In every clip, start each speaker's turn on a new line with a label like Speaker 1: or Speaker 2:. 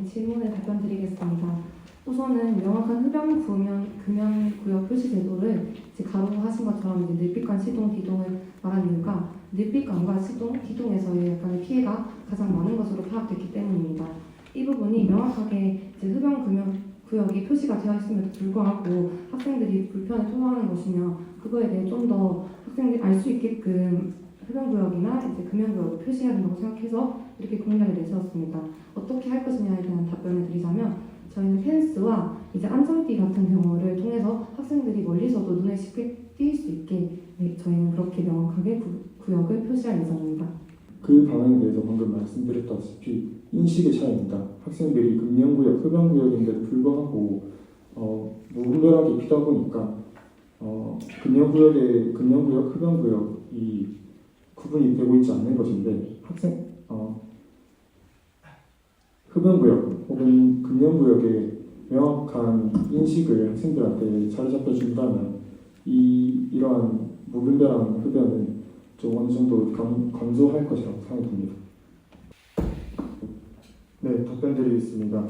Speaker 1: 질문에 답변드리겠습니다. 우선은 명확한 금연구역 표시 제도를 가로로 하신 것처럼 늘빛관 시동, D동을 말한 이유가 늘빛관과 시동, D동에서의 약간의 피해가 가장 많은 것으로 파악됐기 때문입니다. 이 부분이 명확하게 흡연구역이 표시가 되어 있음에도 불구하고 학생들이 불편을 토로하는 것이며 그거에 대해 좀 더 학생들이 알 수 있게끔 흡연구역이나 금연구역을 표시해야 된다고 생각해서 이렇게 공약을 내세웠습니다. 어떻게 할 것이냐에 대한 답변을 드리자면 저희는 펜스와 안전띠 같은 경우를 통해서 학생들이 멀리서도 눈에 쉽게 띌 수 있게 저희는 그렇게 명확하게 구역을 표시할 예정입니다.
Speaker 2: 그 방안에 대해서 방금 말씀드렸다시피 인식의 차이입니다. 학생들이 금연구역, 흡연구역인데도 불구하고 무분별하게 피다 보니까 금연구역, 흡연구역이 구분이 되고 있지 않는 것인데 흡연구역 혹은 금연구역의 명확한 인식을 학생들한테 자리 잡혀준다면 이러한 무분별한 흡연은 좀 어느 정도 감소할 것이라고 생각이 듭니다. 네, 답변드리겠습니다.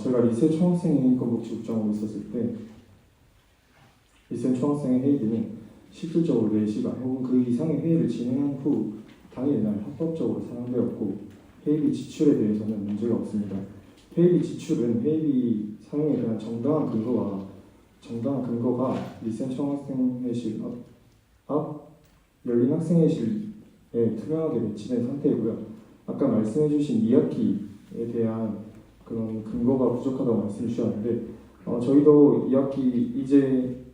Speaker 2: 제가 리셋 총학생회 인권복지국장으로 있었을 때 리셋 총학생회 회의는 실질적으로 4시간 혹은 그 이상의 회의를 진행한 후 당일날 합법적으로 사용되었고 회의비 지출에 대해서는 문제가 없습니다. 회의비 지출은 회의비 사용에 대한 정당한 근거가 리셋 총학생회실 앞 열린 학생회실에 투명하게 배치된 상태이고요. 아까 말씀해주신 2학기에 대한 그런 근거가 부족하다고 말씀 주셨는데 저희도 2학기 이제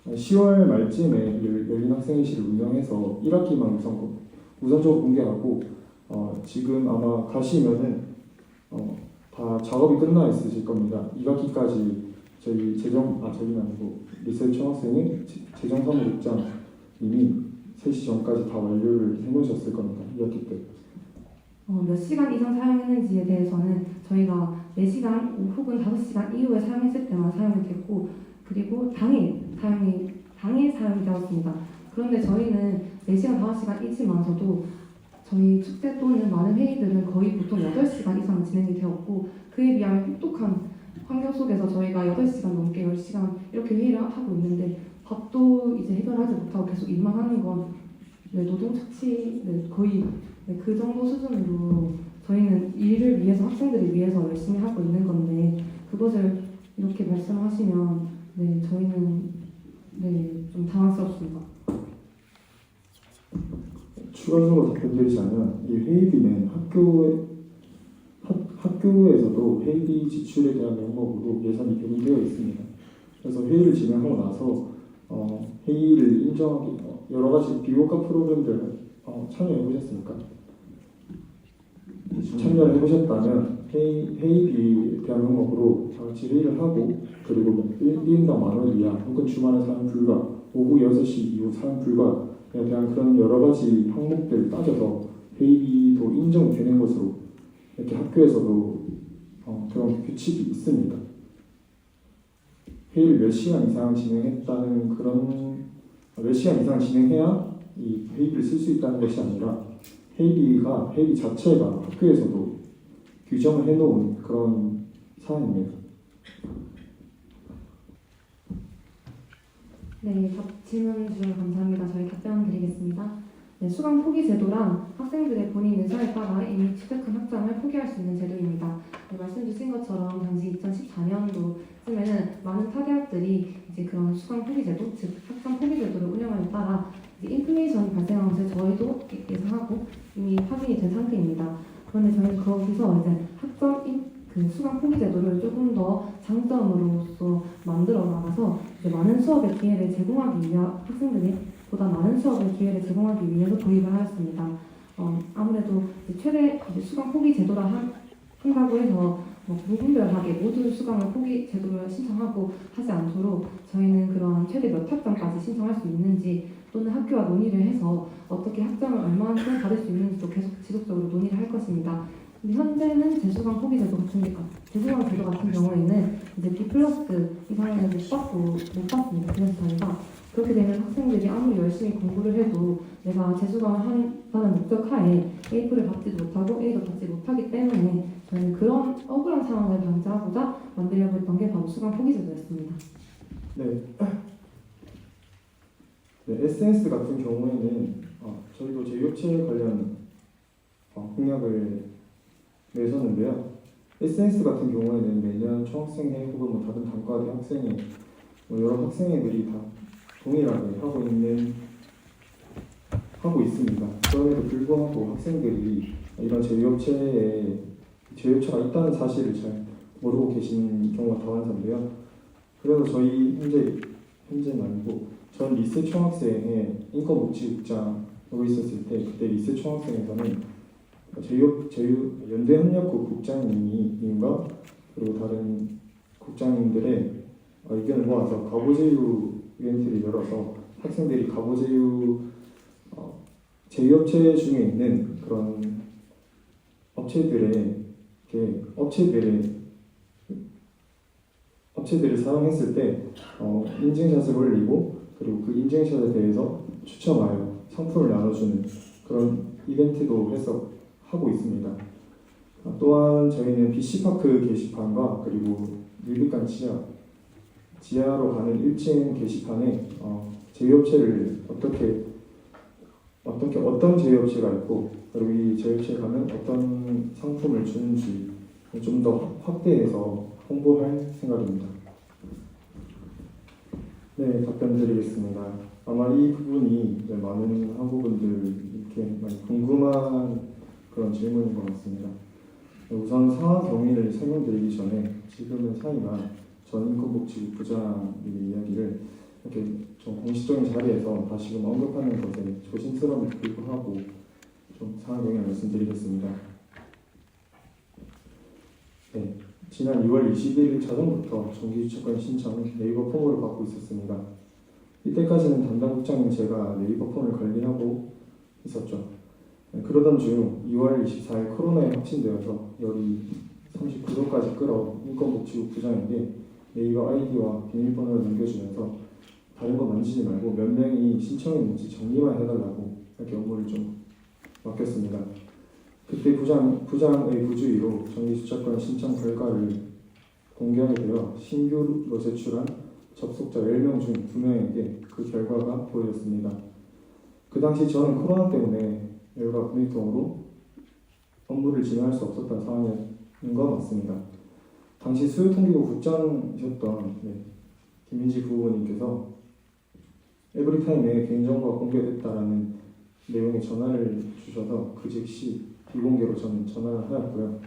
Speaker 2: 10월 말쯤에 열린 학생회실을 운영해서 1학기만 우선적으로 공개하고 지금 아마 가시면은 다 작업이 끝나 있으실 겁니다. 2학기까지 저희는 아니고 리셋 총학생회 재정사무국장님이 3시 전까지 다 완료를 해놓으셨을 겁니다. 2학기 때.
Speaker 1: 몇 시간 이상 사용했는지에 대해서는 저희가 4시간 혹은 5시간 이후에 사용했을 때만 사용이 됐고 그리고 당일 사용이 되었습니다. 그런데 저희는 4시간, 5시간이지만서도 저희 축제 또는 많은 회의들은 거의 보통 8시간 이상 진행이 되었고 그에 비하면 혹독한 환경 속에서 저희가 8시간 넘게 10시간 이렇게 회의를 하고 있는데 밥도 해결하지 못하고 계속 일만 하는 건 노동 착취 거의 그 정도 수준으로 저희는 일을 위해서 학생들을 위해서 열심히 하고 있는 건데 그것을 이렇게 말씀하시면 저희는 좀 당황스럽습니다.
Speaker 2: 추가적으로 답변드리자면 이 회의비는 학교에서도 회의비 지출에 대한 명목으로 예산이 배분되어 있습니다. 그래서 회의를 진행하고 나서 회의를 인정하기 여러 가지 비교과 프로그램들 참여해 보셨습니까? 참여를 해보셨다면 회의비에 대한 명목으로 다 같이 회의를 하고 그리고 1인당 10,000원 이하 혹은 주말에 사용 불가 오후 6시 이후 사용 불가에 대한 그런 여러 가지 항목들을 따져서 회의비도 인정이 되는 것으로 이렇게 학교에서도 그런 규칙이 있습니다. 회의를 몇 시간 이상 진행했다는 몇 시간 이상 진행해야 이 회의비를 쓸 수 있다는 것이 아니라 회의비 자체가 학교에서도 규정을 해놓은 그런 사안입니다.
Speaker 1: 네, 질문 주셔서 감사합니다. 저희 답변 드리겠습니다. 수강 포기 제도란 학생들의 본인 의사에 따라 이미 취득한 학점을 포기할 수 있는 제도입니다. 말씀 주신 것처럼 당시 2014년도쯤에는 많은 타대학들이 그런 수강 포기 제도, 즉 학점 포기 제도를 운영함에 따라 인플레이션이 발생한 것을 저희도 예상하고 이미 확인이 된 상태입니다. 그런데 저희는 거기서 수강 포기 제도를 조금 더 장점으로서 만들어 나가서 많은 수업의 기회를 제공하기 위해 학생들이 보다 많은 수업의 기회를 제공하기 위해서 도입을 하였습니다. 아무래도 최대 수강 포기 제도라 한다고 해서 무분별하게 모든 수강을 포기 제도를 신청하고 하지 않도록 저희는 그런 최대 몇 학점까지 신청할 수 있는지 또는 학교와 논의를 해서 어떻게 학점을 얼마만큼 받을 수 있는지도 계속 지속적으로 논의를 할 것입니다. 현재는 재수강 포기 제도 같은 경우에는 B+ 이상을 못 받습니다. 그래서 저희가 그렇게 되면 학생들이 아무리 열심히 공부를 해도 내가 재수강을 한다는 목적 하에 A표를 받지도 못하고 A도 받지 못하기 때문에 저는 그런 억울한 상황을 방지하고자 만들려고 했던 게 바로 수강 포기제도였습니다.
Speaker 2: 네. 네, SNS 같은 경우에는 저희도 제휴업체 관련 공약을 내셨는데요. SNS 같은 경우에는 매년 총학생회 혹은 다른 단과대 학생회 여러 학생회들이 다 동일하게 하고 있습니다. 그럼에도 불구하고 학생들이 이런 제휴업체가 있다는 사실을 잘 모르고 계시는 경우가 다반사인데요. 그래서 저희 현재는 아니고 전 리세 총학생회 인권복지국장으로 있었을 때 그때 리세 총학생에서는 연대협력국 국장님과 그리고 다른 국장님들의 의견을 모아서 가보제휴 이벤트를 열어서 학생들이 가보제휴 제휴업체 중에 있는 그런 업체들을 사용했을 때 인증샷을 올리고 그리고 그 인증샷에 대해서 추첨하여 상품을 나눠주는 그런 이벤트도 하고 있습니다. 또한 저희는 BC파크 게시판과 그리고 뮤비관 지하로 가는 1층 게시판에 제휴업체를 어떤 제휴업체가 있고 그리고 이 제휴업체에 가면 어떤 상품을 주는지 좀 더 확대해서 홍보할 생각입니다. 네, 답변 드리겠습니다. 아마 이 부분이 많은 학우분들 이렇게 많이 궁금한 그런 질문인 것 같습니다. 우선 상하 경위를 설명드리기 전에 지금은 상이가 전 인권복지부 부장의 이야기를 이렇게 좀 공식적인 자리에서 다시금 언급하는 것에 조심스러움을 불구하고 좀 상하 경위를 말씀드리겠습니다. 네, 지난 2월 20일 자정부터 정기주체권 신청 네이버 폼을 받고 있었습니다. 이때까지는 담당 국장인 제가 네이버 폼을 관리하고 있었죠. 그러던 중 2월 24일 코로나에 확진되어서 열이 39도까지 끌어 인권복지부 부장에게 네이버 아이디와 비밀번호를 넘겨주면서 다른 거 만지지 말고 몇 명이 신청했는지 정리만 해달라고 이렇게 업무를 좀 맡겼습니다. 그때 부장의 부주의로 정기주체권 신청 결과를 공개하게 되어 신규로 제출한 접속자 10명 중 2명에게 그 결과가 보여졌습니다. 그 당시 저는 코로나 때문에 열과 근육통으로 업무를 진행할 수 없었던 상황인 것 맞습니다. 당시 수요통계부 국장이셨던 김민지 부부님께서 에브리타임에 개인정보가 공개됐다라는 내용의 전화를 주셔서 그 즉시 비공개로 저는 전화를 하였고요.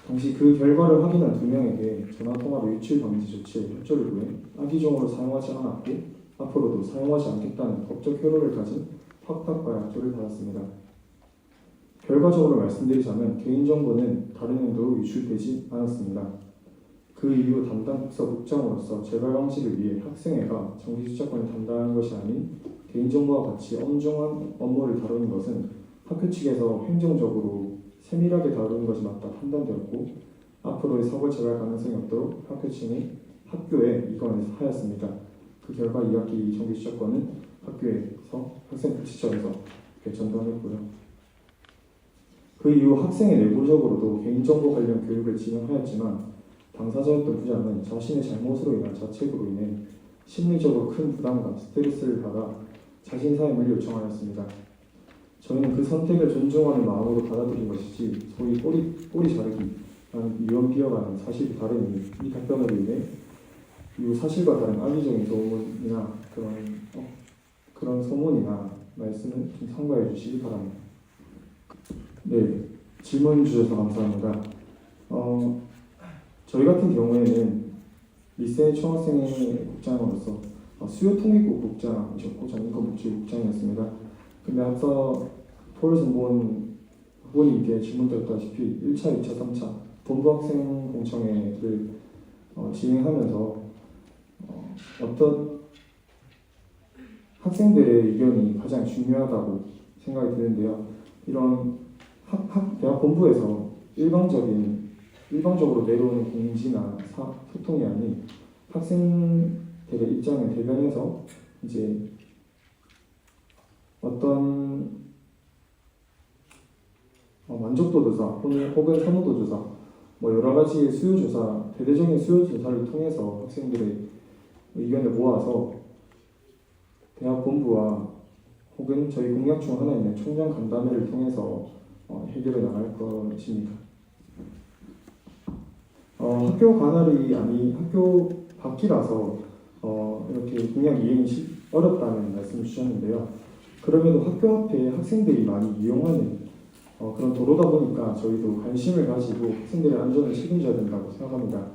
Speaker 2: 당시 그 결과를 확인한 2명에게 전화통화로 유출 방지 조치에 협조를 구해 악의적으로 사용하지 않았고 앞으로도 사용하지 않겠다는 법적 효력을 가진 확답과 약조를 받았습니다. 결과적으로 말씀드리자면 개인정보는 다른 용도로 유출되지 않았습니다. 그 이후 담당 국서국장으로서 재발 방지를 위해 학생회가 정기주체권을 담당하는 것이 아닌 개인정보와 같이 엄중한 업무를 다루는 것은 학교 측에서 행정적으로 세밀하게 다루는 것이 맞다 판단되었고 앞으로의 사고 재발 가능성이 없도록 학교에 이관하였습니다. 그 결과 2학기 정기주체권은 학교에서 학생복지처에서 전담했고요. 그 이후 학생회 내부적으로도 개인정보 관련 교육을 진행하였지만 당사자였던 부장은 자신의 잘못으로 인한 자책으로 인해 심리적으로 큰 부담과 스트레스를 받아 자신 사임을 요청하였습니다. 저희는 그 선택을 존중하는 마음으로 받아들인 것이지 소위 꼬리 자르기라는 유언비어라는 사실이 다른 이 답변으로 인해 이후 사실과 다른 악의적인 소문이나 그런 소문이나 말씀은 좀 삼가해 주시기 바랍니다. 네, 질문 주셔서 감사합니다. 저희 같은 경우에는 리세 총학생회 국장으로서 수요통계국 국장이셨고 전 인권복지부 국장이었습니다. 근데 앞서 포르선본 후보님께 질문드렸다시피 1차, 2차, 3차 본부학생 공청회를 진행하면서 어떤 학생들의 의견이 가장 중요하다고 생각이 드는데요. 이런 대학 본부에서 일방적으로 내려오는 공지나 소통이 아닌 학생들의 입장을 대변해서 이제 어떤 만족도 조사 혹은 선호도 조사, 뭐 여러 가지의 수요 조사, 대대적인 수요 조사를 통해서 학생들의 의견을 모아서 대학 본부와 혹은 저희 공약 중 하나인 총량 간담회를 통해서 해결해 나갈 것입니다. 학교 관할이 아니 학교 밖이라서 이렇게 공약 이행이 어렵다는 말씀을 주셨는데요. 그럼에도 학교 앞에 학생들이 많이 이용하는 그런 도로다 보니까 저희도 관심을 가지고 학생들의 안전을 책임져야 된다고 생각합니다.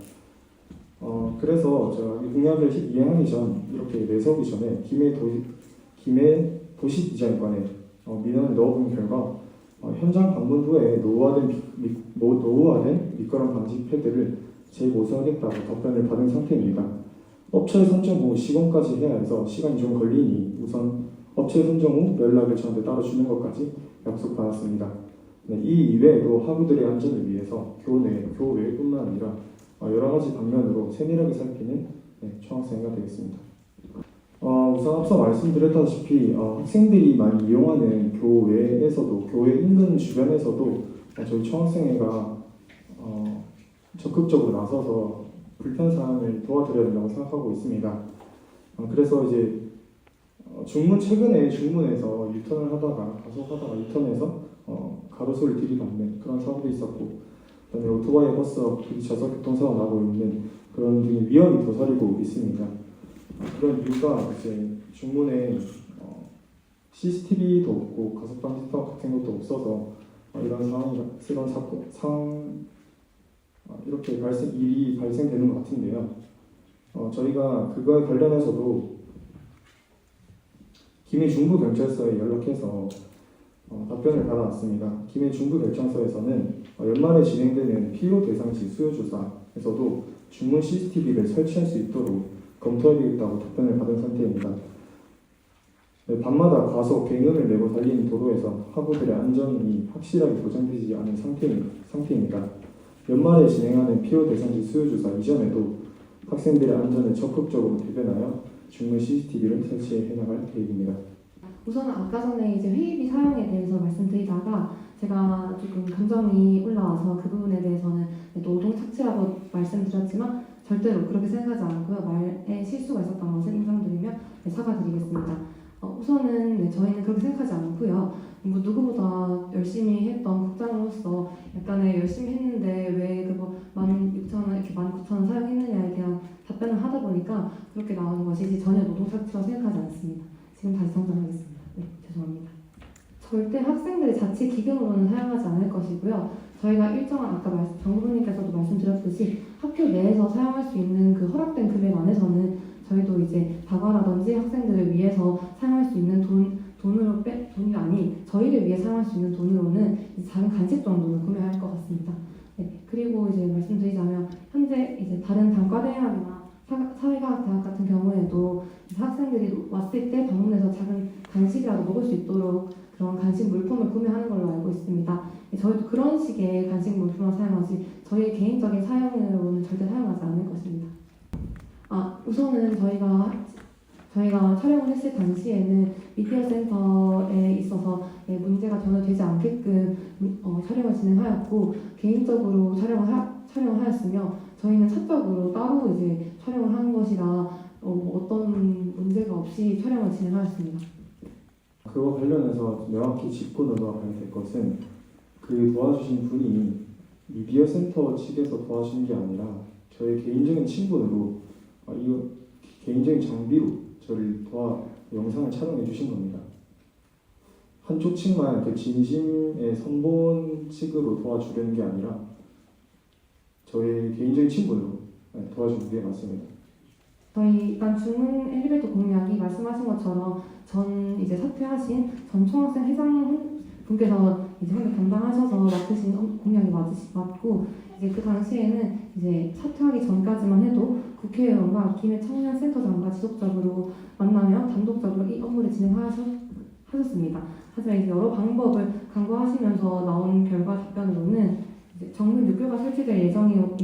Speaker 2: 그래서 제가 이 공약을 이행하기 전 이렇게 내세우기 전에 김해 도시디자인관에 민원을 넣어본 결과 현장 방문 후에 노후화된 미끄럼 방지 패드를 재보수하겠다고 답변을 받은 상태입니다. 업체 선정 후 시공까지 해야 해서 시간이 좀 걸리니 우선 업체 선정 후 연락을 저한테 따로 주는 것까지 약속받았습니다. 네, 이 이외에도 학우들의 안전을 위해서 교외뿐만 아니라 여러 가지 방면으로 세밀하게 살피는 총학생회가 되겠습니다. 우선 앞서 말씀드렸다시피 학생들이 많이 이용하는 교외에서도 교외 인근 주변에서도 저희 총학생회가 적극적으로 나서서 불편 사항을 도와드려야 된다고 생각하고 있습니다. 그래서 이제 최근에 중문에서 유턴을 하다가 가속하다가 유턴해서 가로수를 들이받는 그런 사고도 있었고, 그다음에 오토바이 버스와 부딪혀서 교통사고가 나고 있는 그런 등의 위험이 도사리고 있습니다. 그런 이유가 이제 중문에 CCTV도 없고 가속 방지턱 같은 것도 없어서 이런 상황 이렇게 일이 발생되는 것 같은데요. 저희가 그거에 관련해서도 김해 중부경찰서에 연락해서 답변을 받아왔습니다. 김해 중부경찰서에서는 연말에 진행되는 피로 대상지 수요조사에서도 중문 CCTV를 설치할 수 있도록 검토해야겠다고 답변을 받은 상태입니다. 밤마다 과속 갱응을 내고 달리는 도로에서 학우들의 안전이 확실하게 보장되지 않은 상태입니다. 연말에 진행하는 피로 대상지 수요조사 이전에도 학생들의 안전을 적극적으로 대변하여 중문 CCTV를 설치해 나갈 계획입니다.
Speaker 1: 우선은 아까 전에 이제 회의비 사용에 대해서 말씀드리다가 제가 조금 감정이 올라와서 그 부분에 대해서는 노동 착취라고 말씀드렸지만 절대로 그렇게 생각하지 않고요. 말에 실수가 있었던 것을 인정드리며 사과드리겠습니다. 우선은 저희는 그렇게 생각하지 않고요. 누구보다 열심히 했던 국장으로서 약간의 열심히 했는데 왜 그거 16,000원 이렇게 19,000원 사용했느냐에 대한 답변을 하다 보니까 그렇게 나오는 것이지 전혀 노동 착취라고 생각하지 않습니다. 지금 다시 정정하겠습니다. 네, 죄송합니다. 절대 학생들이 자체 기금으로는 사용하지 않을 것이고요. 저희가 일정한 아까 정부님께서도 말씀드렸듯이 학교 내에서 사용할 수 있는 그 허락된 금액 안에서는 저희도 이제 다과라든지 학생들을 위해서 사용할 수 있는 돈이 아닌 저희를 위해 사용할 수 있는 돈으로는 작은 간식 정도는 구매할 것 같습니다. 네, 그리고 이제 말씀드리자면 현재 이제 다른 단과대학이나 사회과학대학 같은 경우에도 학생들이 왔을 때 방문해서 작은 간식이라도 먹을 수 있도록 그런 간식 물품을 구매하는 걸로 알고 있습니다. 저희도 그런 식의 간식 물품을 사용하지 저희의 개인적인 사용으로는 절대 사용하지 않을 것입니다. 우선은 저희가 촬영을 했을 당시에는 미디어 센터에 있어서 문제가 전혀 되지 않게끔 촬영을 진행하였고 개인적으로 촬영을 하였으며 저희는 사적으로 따로 이제 촬영을 한 것이라 어떤 문제가 없이 촬영을 진행하였습니다.
Speaker 2: 그와 관련해서 명확히 짚고 넘어가야 될 것은 그 도와주신 분이 미디어 센터 측에서 도와주신 게 아니라 저의 개인적인 친분으로 이 개인적인 장비로 저를 영상을 촬영해 주신 겁니다. 한쪽 측만 그 진심의 선본 측으로 도와주려는 게 아니라 저의 개인적인 친분으로 도와주는 게 맞습니다.
Speaker 1: 저희 일단 중문 엘리베이터 공약이 말씀하신 것처럼 이제 사퇴하신 전 총학생 회장 분께서 이제 현재 담당하셔서 맡으신 공약이 맞고 이제 그 당시에는 이제 사퇴하기 전까지만 해도 국회의원과 김해 청년센터장과 지속적으로 만나며 단독적으로 이 업무를 진행하셨습니다. 하지만 이제 여러 방법을 강구하시면서 나온 결과 답변으로는 이제 정문 6교가 설치될 예정이고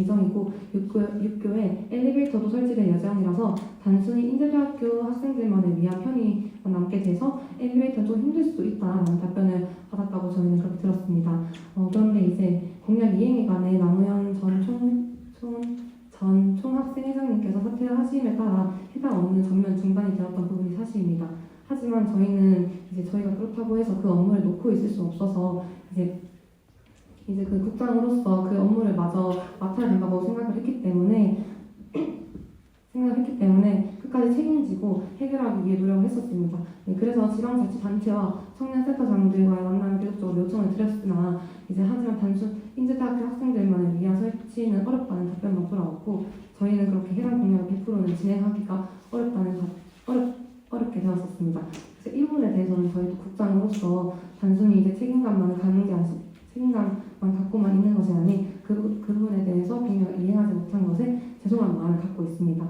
Speaker 1: 6교에 엘리베이터도 설치될 예정이라서 단순히 인제대학교 학생들만을 위한 편의만 남게 돼서 엘리베이터는 좀 힘들 수도 있다라는 답변을 받았다고 저희는 그렇게 들었습니다. 그런데 이제 공약 이행회관에 남우현 전 총학생회장님께서 사퇴를 하심에 따라 해당 업무는 전면 중단이 되었던 부분이 사실입니다. 하지만 저희는 이제 저희가 그렇다고 해서 그 업무를 놓고 있을 수 없어서 이제 그 국장으로서 그 업무를 마저 맡아야 된다고 생각을 했기 때문에 끝까지 책임지고 해결하기 위해 노력을 했었습니다. 네, 그래서 지방자치단체와 청년센터장들과의 만남을 계속적으로 요청을 드렸으나 하지만 단순 인제대학교 학생들만을 위한 설치는 어렵다는 답변만 돌아왔고 저희는 그렇게 해당 공약을 100%는 진행하기가 어렵게 되었었습니다. 그래서 이 부분에 대해서는 저희도 국장으로서 단순히 책임감만 갖고만 있는 것이 아닌 그 부분에 대해서 공약을 이행하지 못한 것에 죄송한 마음을 갖고 있습니다.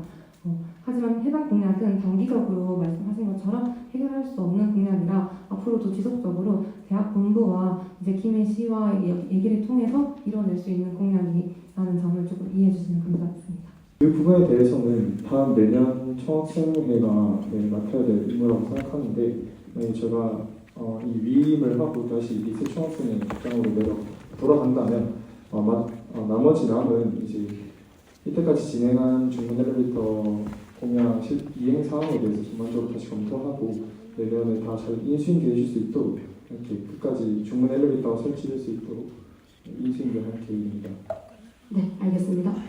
Speaker 1: 하지만 해당 공약은 단기적으로 말씀하신 것처럼 해결할 수 없는 공약이라 앞으로도 지속적으로 대학 본부와 김해 시와의 얘기를 통해서 이뤄낼 수 있는 공약이라는 점을 조금 이해해 주시면 감사하겠습니다.
Speaker 2: 그 부분에 대해서는 다음 내년 총학생회가 맡아야 될 임무라고 생각하는데 제가 이 위임을 하고 다시 리세 총학생회 국장으로 돌아간다면 나머지 남은 이때까지 진행한 중문 엘리베이터 공약 이행 사항에 대해서 전반적으로 다시 검토하고 내년에 다 잘 인수인계해 줄 수 있도록 이렇게 끝까지 중문 엘리베이터가 설치될 수 있도록 인수인계할 계획입니다.
Speaker 1: 네, 알겠습니다.